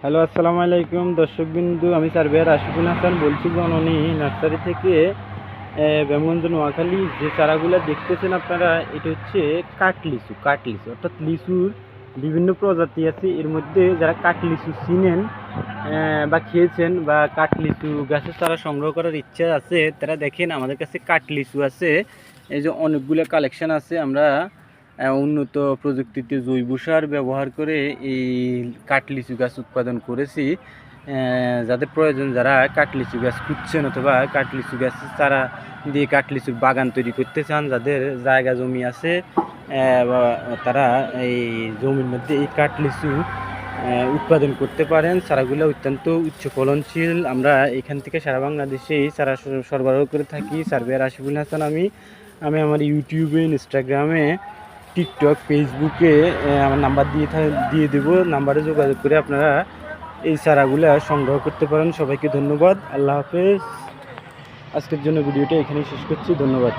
Hello, আসসালামু আলাইকুম দর্শকবিন্দু। আমি সার্ভেয়ার আশিকুল হাসান বলছি জননী নার্সারি থেকে। ব্যামগঞ্জ নোয়াখালী। যে চারাগুলো দেখতেছেন আপনারা, এটা হচ্ছে কাঠলিচু। কাঠলিচু অর্থাৎ লিচুর বিভিন্ন প্রজাতি আছে। এর মধ্যে যারা কাঠলিচু চিনেন বা খেয়েছেন বা কাঠলিচু গাছের চারা সংগ্রহ করার ইচ্ছা আছে, তারা দেখেন আমাদের কাছে কাঠলিচু আছে। এই যে অনেকগুলো কালেকশন আছে। আমরা উন্নত প্রযুক্তিতে জৈব সার ব্যবহার করে এই কাঠলিচু গাছ উৎপাদন করেছি। যাদের প্রয়োজন, যারা কাঠলিচু গাছ খুঁজছেন অথবা কাঠলিচু গাছের চারা দিয়ে কাঠলিচুর বাগান তৈরি করতে চান, যাদের জায়গা জমি আছে, তারা এই জমির মধ্যে এই কাঠলিচু উৎপাদন করতে পারেন। চারাগুলো অত্যন্ত উচ্চ ফলনশীল। আমরা এখান থেকে সারা বাংলাদেশেই চারা সরবরাহ করে থাকি। সার্ভেয়ার আশিকুল হাসান আমি আমার ইউটিউবে, ইনস্টাগ্রামে, টিকটক, ফেসবুকে আমার নাম্বার দিয়ে দেবো। নাম্বারে যোগাযোগ করে আপনারা এই চারাগুলো সংগ্রহ করতে পারেন। সবাইকে ধন্যবাদ। আল্লাহ হাফেজ। আজকের জন্য ভিডিওটা এখানেই শেষ করছি। ধন্যবাদ।